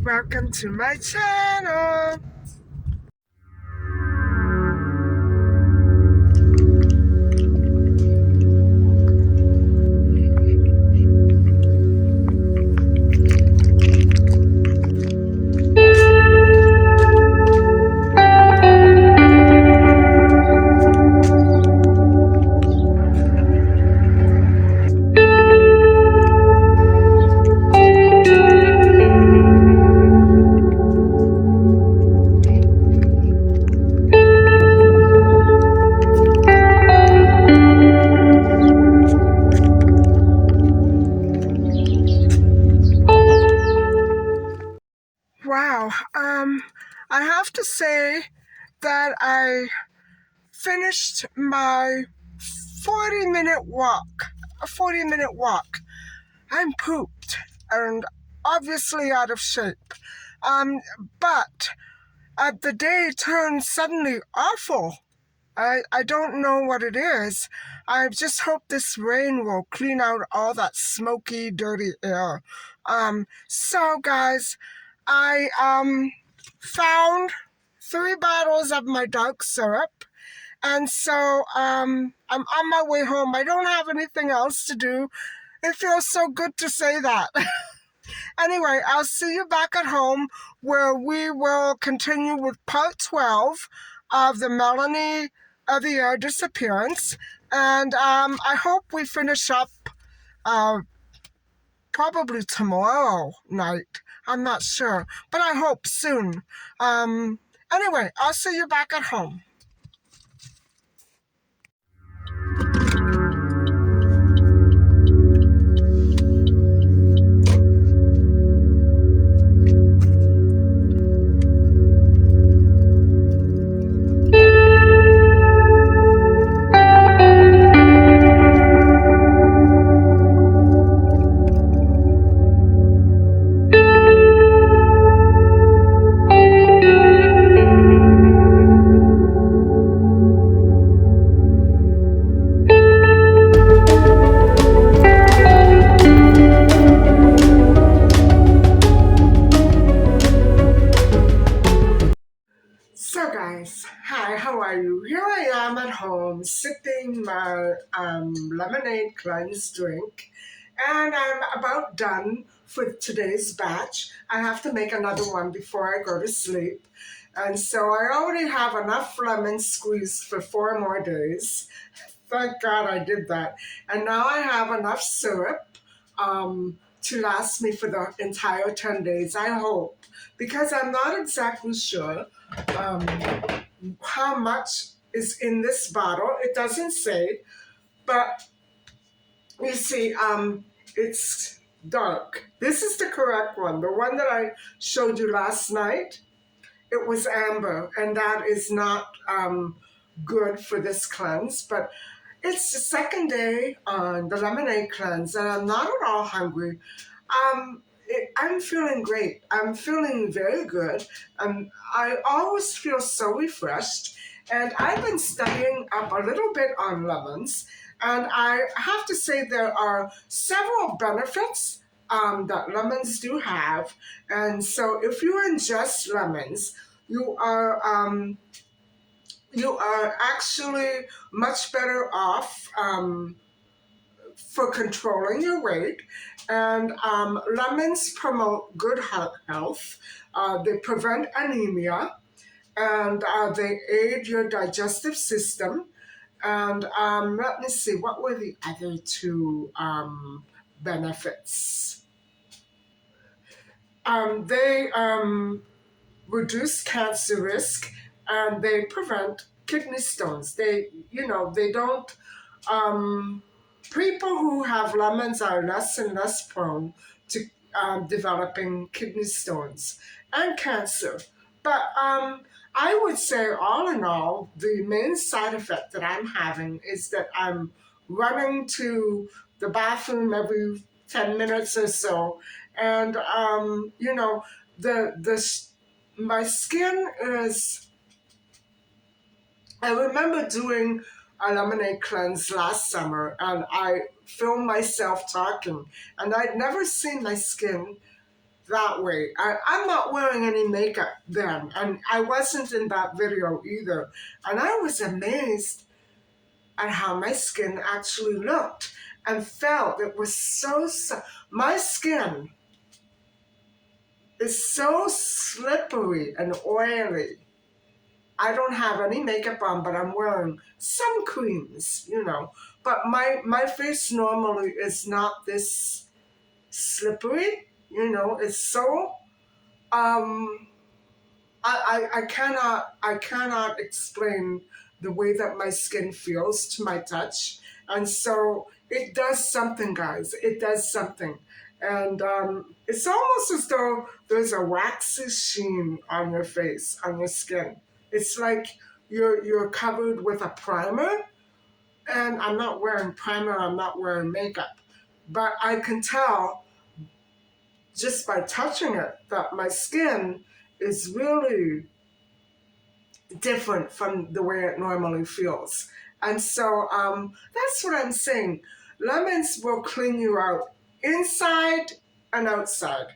Welcome to my channel. Wow, I have to say that I finished my 40-minute walk. A 40-minute walk. I'm pooped and obviously out of shape. But the day turned suddenly awful. I don't know what it is. I just hope this rain will clean out all that smoky, dirty air. So guys, I found 3 bottles of my dark syrup, and so I'm on my way home. I don't have anything else to do. It feels so good to say that. Anyway, I'll see you back at home where we will continue with part 12 of the Melanie of the Air disappearance. And I hope we finish up probably tomorrow night. I'm not sure, but I hope soon. Anyway, I'll see you back at home. So guys, hi, how are you? Here I am at home sipping my lemonade cleanse drink, and I'm about done for today's batch. I have to make another one before I go to sleep, and so I already have enough lemon squeezed for 4 more days. Thank God I did that. And now I have enough syrup to last me for the entire 10 days, I hope, because I'm not exactly sure um, how much is in this bottle. It doesn't say, but you see, it's dark. This is the correct one. The one that I showed you last night, it was amber, and that is not good for this cleanse. But it's the 2nd day on the lemonade cleanse, and I'm not at all hungry. I'm feeling great. I'm feeling very good. I always feel so refreshed. And I've been studying up a little bit on lemons. And I have to say, there are several benefits that lemons do have. And so, if you ingest lemons, you are actually much better off for controlling your weight. And lemons promote good health. They prevent anemia, and they aid your digestive system. And let me see, what were the other two benefits? They reduce cancer risk, and they prevent kidney stones. They don't. Um, People who have lemons are less and less prone to developing kidney stones and cancer. But I would say, all in all, the main side effect that I'm having is that I'm running to the bathroom every 10 minutes or so. And, my skin is, I remember doing a lemonade cleanse last summer, and I filmed myself talking, and I'd never seen my skin that way. I'm not wearing any makeup then, and I wasn't in that video either. And I was amazed at how my skin actually looked and felt. It was my skin is so slippery and oily. I don't have any makeup on, but I'm wearing some creams. But my face normally is not this slippery. It's so um I cannot explain the way that my skin feels to my touch. And so it does something, guys. It does something. And it's almost as though there's a waxy sheen on your face, on your skin. It's like you're covered with a primer. And I'm not wearing primer, I'm not wearing makeup. But I can tell just by touching it that my skin is really different from the way it normally feels. And so that's what I'm saying. Lemons will clean you out inside and outside.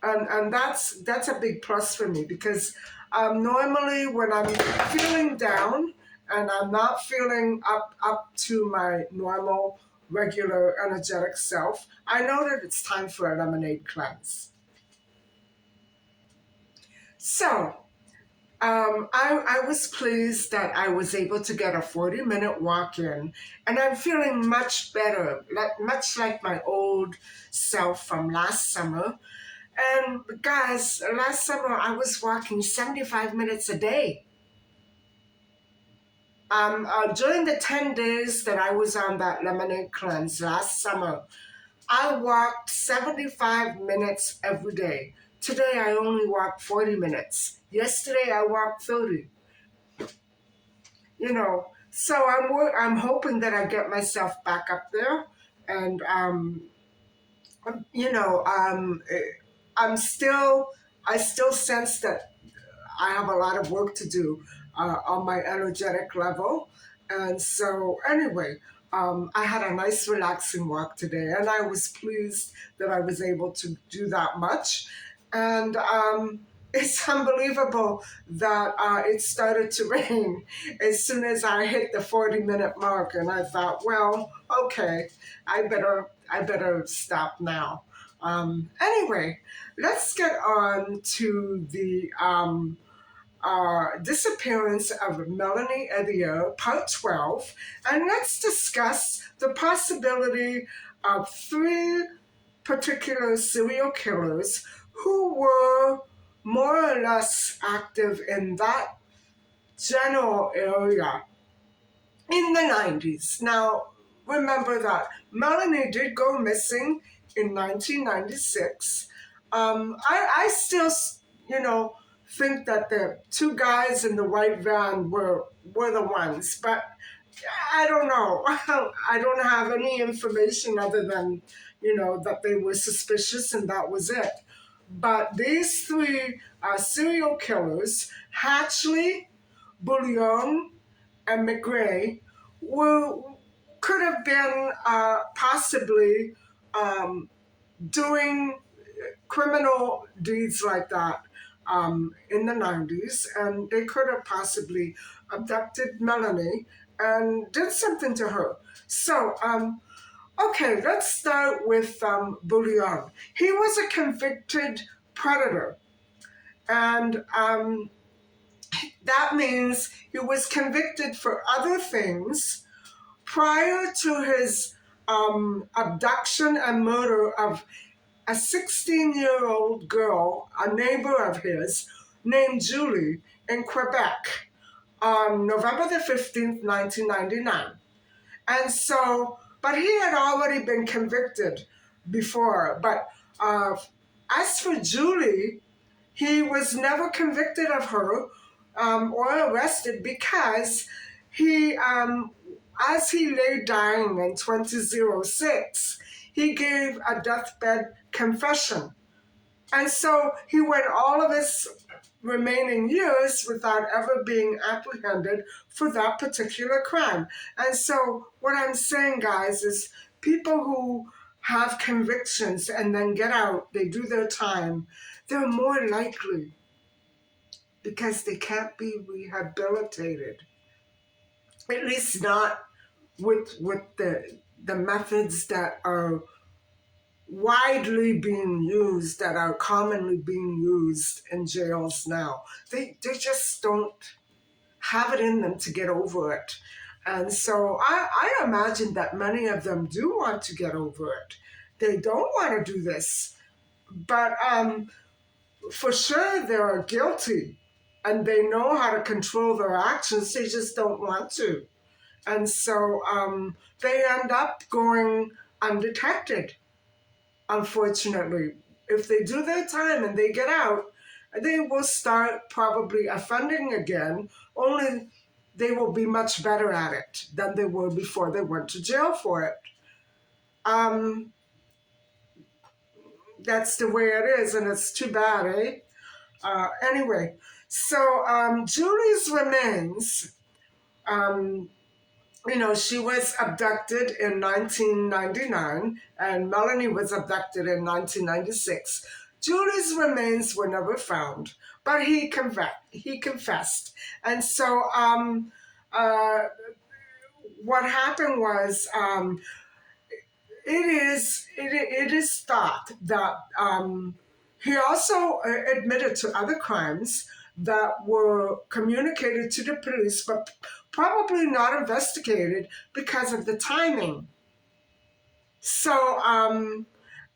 And that's a big plus for me, because normally when I'm feeling down and I'm not feeling up to my normal, regular, energetic self, I know that it's time for a lemonade cleanse. So I was pleased that I was able to get a 40-minute walk in, and I'm feeling much better, much like my old self from last summer. And guys, last summer I was walking 75 minutes a day. During the 10 days that I was on that lemonade cleanse last summer, I walked 75 minutes every day. Today I only walked 40 minutes. Yesterday I walked 30. So I'm hoping that I get myself back up there. And you know, I'm still I still sense that I have a lot of work to do on my energetic level. And so, anyway, I had a nice, relaxing walk today, and I was pleased that I was able to do that much. And it's unbelievable that it started to rain as soon as I hit the 40-minute mark, and I thought, well, okay, I better stop now. Anyway, let's get on to the disappearance of Melanie Part 12, and let's discuss the possibility of three particular serial killers who were more or less active in that general area in the 90s. Now, remember that Melanie did go missing in 1996. I still, think that the two guys in the white van were the ones, but I don't know. I don't have any information other than that they were suspicious and that was it. But these three serial killers, Hatchley, Bouillon, and McRae, were could have been possibly um, doing criminal deeds like that in the 90s, and they could have possibly abducted Melanie and did something to her. So, okay, let's start with Bouillon. He was a convicted predator, and that means he was convicted for other things prior to his abduction and murder of a 16-year-old girl, a neighbor of his, named Julie, in Quebec on November the 15th, 1999. And so, but he had already been convicted before. But as for Julie, he was never convicted of her or arrested because he, as he lay dying in 2006, he gave a deathbed confession. And so he went all of his remaining years without ever being apprehended for that particular crime. And so what I'm saying, guys, is people who have convictions and then get out, they do their time, they're more likely because they can't be rehabilitated. At least not with the methods that are widely being used, that are commonly being used in jails now. They just don't have it in them to get over it. And so I imagine that many of them do want to get over it. They don't want to do this. But for sure they are guilty and they know how to control their actions. They just don't want to. And so they end up going undetected. Unfortunately, if they do their time and they get out, they will start probably offending again, only they will be much better at it than they were before they went to jail for it. That's the way it is, and it's too bad, eh? Anyway, so Julie's remains, she was abducted in 1999, and Melanie was abducted in 1996. Julie's remains were never found, but he confessed. And so what happened was it is thought that he also admitted to other crimes that were communicated to the police, but probably not investigated because of the timing. So,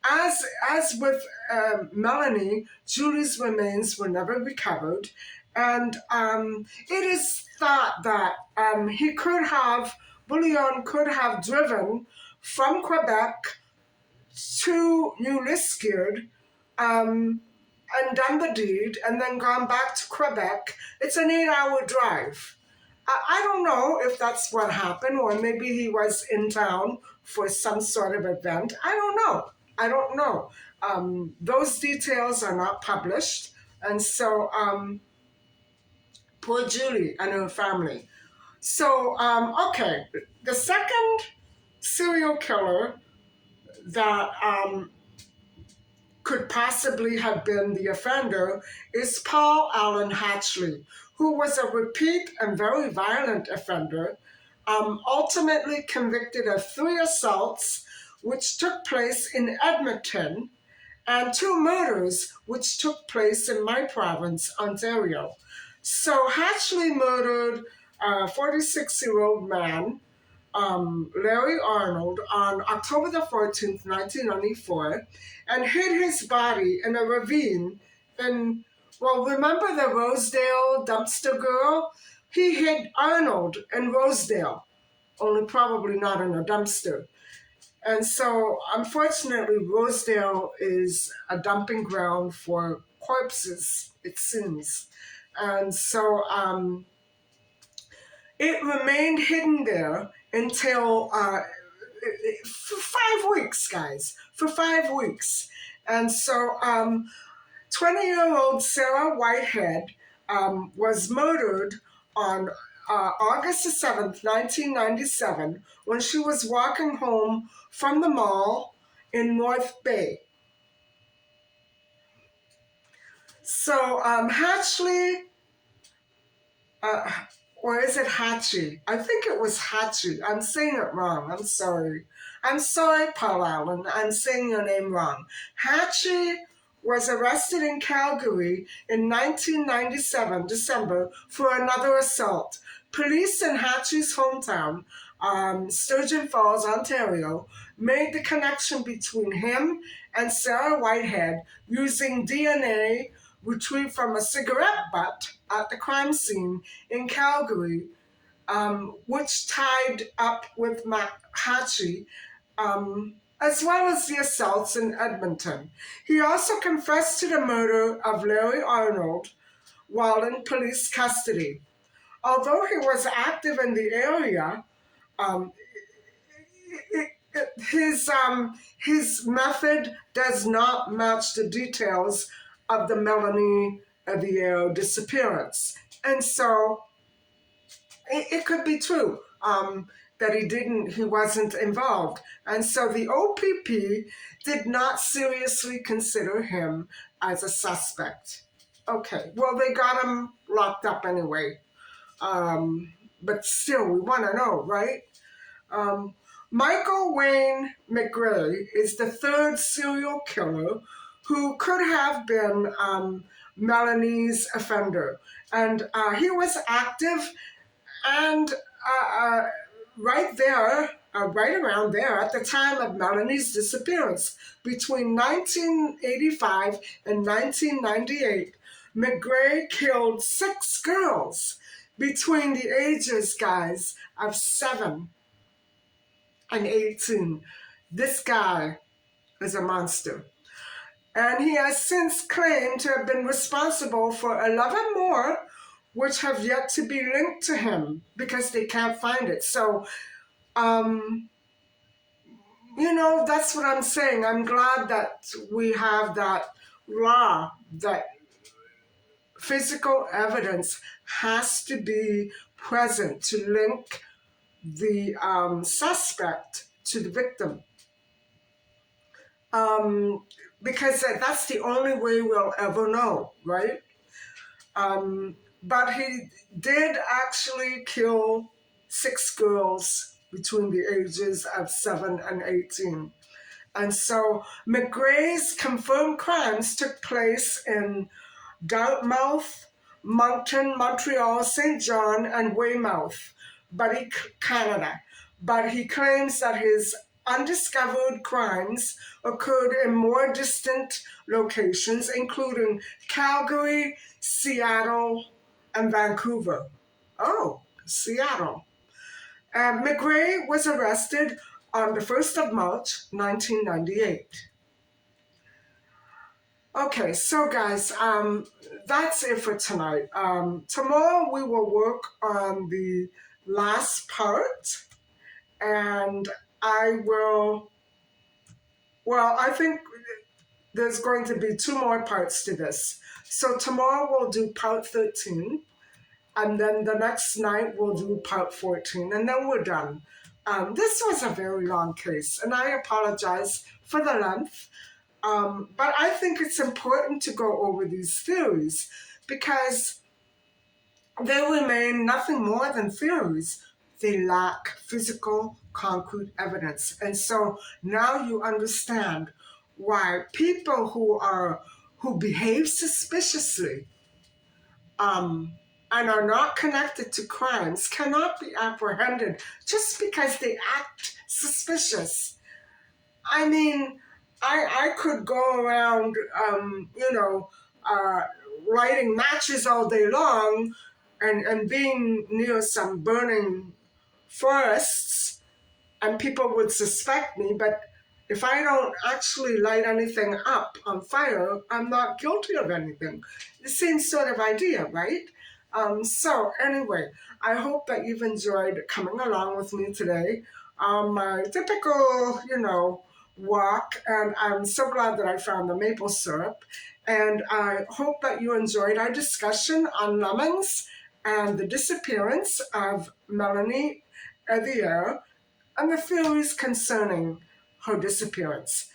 as with Melanie, Julie's remains were never recovered, and it is thought that Bouillon could have driven from Quebec to New Liskeard, and done the deed and then gone back to Quebec. It's an 8-hour drive. I don't know if that's what happened, or maybe he was in town for some sort of event. I don't know. I don't know. Those details are not published. And so, poor Julie and her family. So, okay, the second serial killer that could possibly have been the offender is Paul Allen Hatchley, who was a repeat and very violent offender, ultimately convicted of 3 assaults, which took place in Edmonton, and 2 murders, which took place in my province, Ontario. So Hatchley murdered a 46-year-old man, Larry Arnold, on October the 14th, 1994, and hid his body in a ravine in, well, remember the Rosedale dumpster girl? He hid Arnold in Rosedale, only probably not in a dumpster. And so, unfortunately, Rosedale is a dumping ground for corpses, it seems. And so, it remained hidden there until for 5 weeks, guys, for 5 weeks. And so 20-year-old Sarah Whitehead was murdered on August the 7th, 1997, when she was walking home from the mall in North Bay. So Hatchley, uh, or is it Hatchie? I think it was Hatchie. I'm saying it wrong. I'm sorry. I'm sorry, Paul Allen. I'm saying your name wrong. Hatchie was arrested in Calgary in 1997, December, for another assault. Police in Hatchie's hometown, Sturgeon Falls, Ontario, made the connection between him and Sarah Whitehead using DNA retrieved from a cigarette butt at the crime scene in Calgary, which tied up with Hatchie, as well as the assaults in Edmonton. He also confessed to the murder of Larry Arnold while in police custody. Although he was active in the area, um, his method does not match the details of the Melanie disappearance. And so it could be true that he wasn't involved. And so the OPP did not seriously consider him as a suspect. Okay, well, they got him locked up anyway. But still, we want to know, right? Michael Wayne McGray is the third serial killer who could have been Melanie's offender. And he was active and right around there at the time of Melanie's disappearance. Between 1985 and 1998, McGray killed 6 girls between the ages, guys, of 7 and 18. This guy is a monster. And he has since claimed to have been responsible for 11 more, which have yet to be linked to him because they can't find it. So, that's what I'm saying. I'm glad that we have that law, that physical evidence has to be present to link the suspect to the victim. Because that's the only way we'll ever know, right? But he did actually kill 6 girls between the ages of 7 and 18. And so McGray's confirmed crimes took place in Dartmouth, Moncton, Montreal, St. John, and Weymouth, Canada. But he claims that his undiscovered crimes occurred in more distant locations, including Calgary, Seattle, and Vancouver. Oh, Seattle. McGray was arrested on the 1st of March, 1998. Okay, so guys, that's it for tonight. Tomorrow we will work on the last part, and I think there's going to be 2 more parts to this. So tomorrow we'll do part 13, and then the next night we'll do part 14, and then we're done. This was a very long case, and I apologize for the length. But I think it's important to go over these theories because they remain nothing more than theories. They lack physical, concrete evidence. And so now you understand why people who behave suspiciously and are not connected to crimes cannot be apprehended just because they act suspicious. I mean, I could go around, lighting matches all day long and being near some burning forests, and people would suspect me, but if I don't actually light anything up on fire, I'm not guilty of anything. The same sort of idea, right? So anyway, I hope that you've enjoyed coming along with me today. my typical, walk, and I'm so glad that I found the maple syrup. And I hope that you enjoyed our discussion on lemons and the disappearance of Melanie Edier and the theories concerning her disappearance.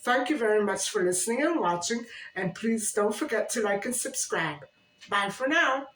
Thank you very much for listening and watching, and please don't forget to like and subscribe. Bye for now.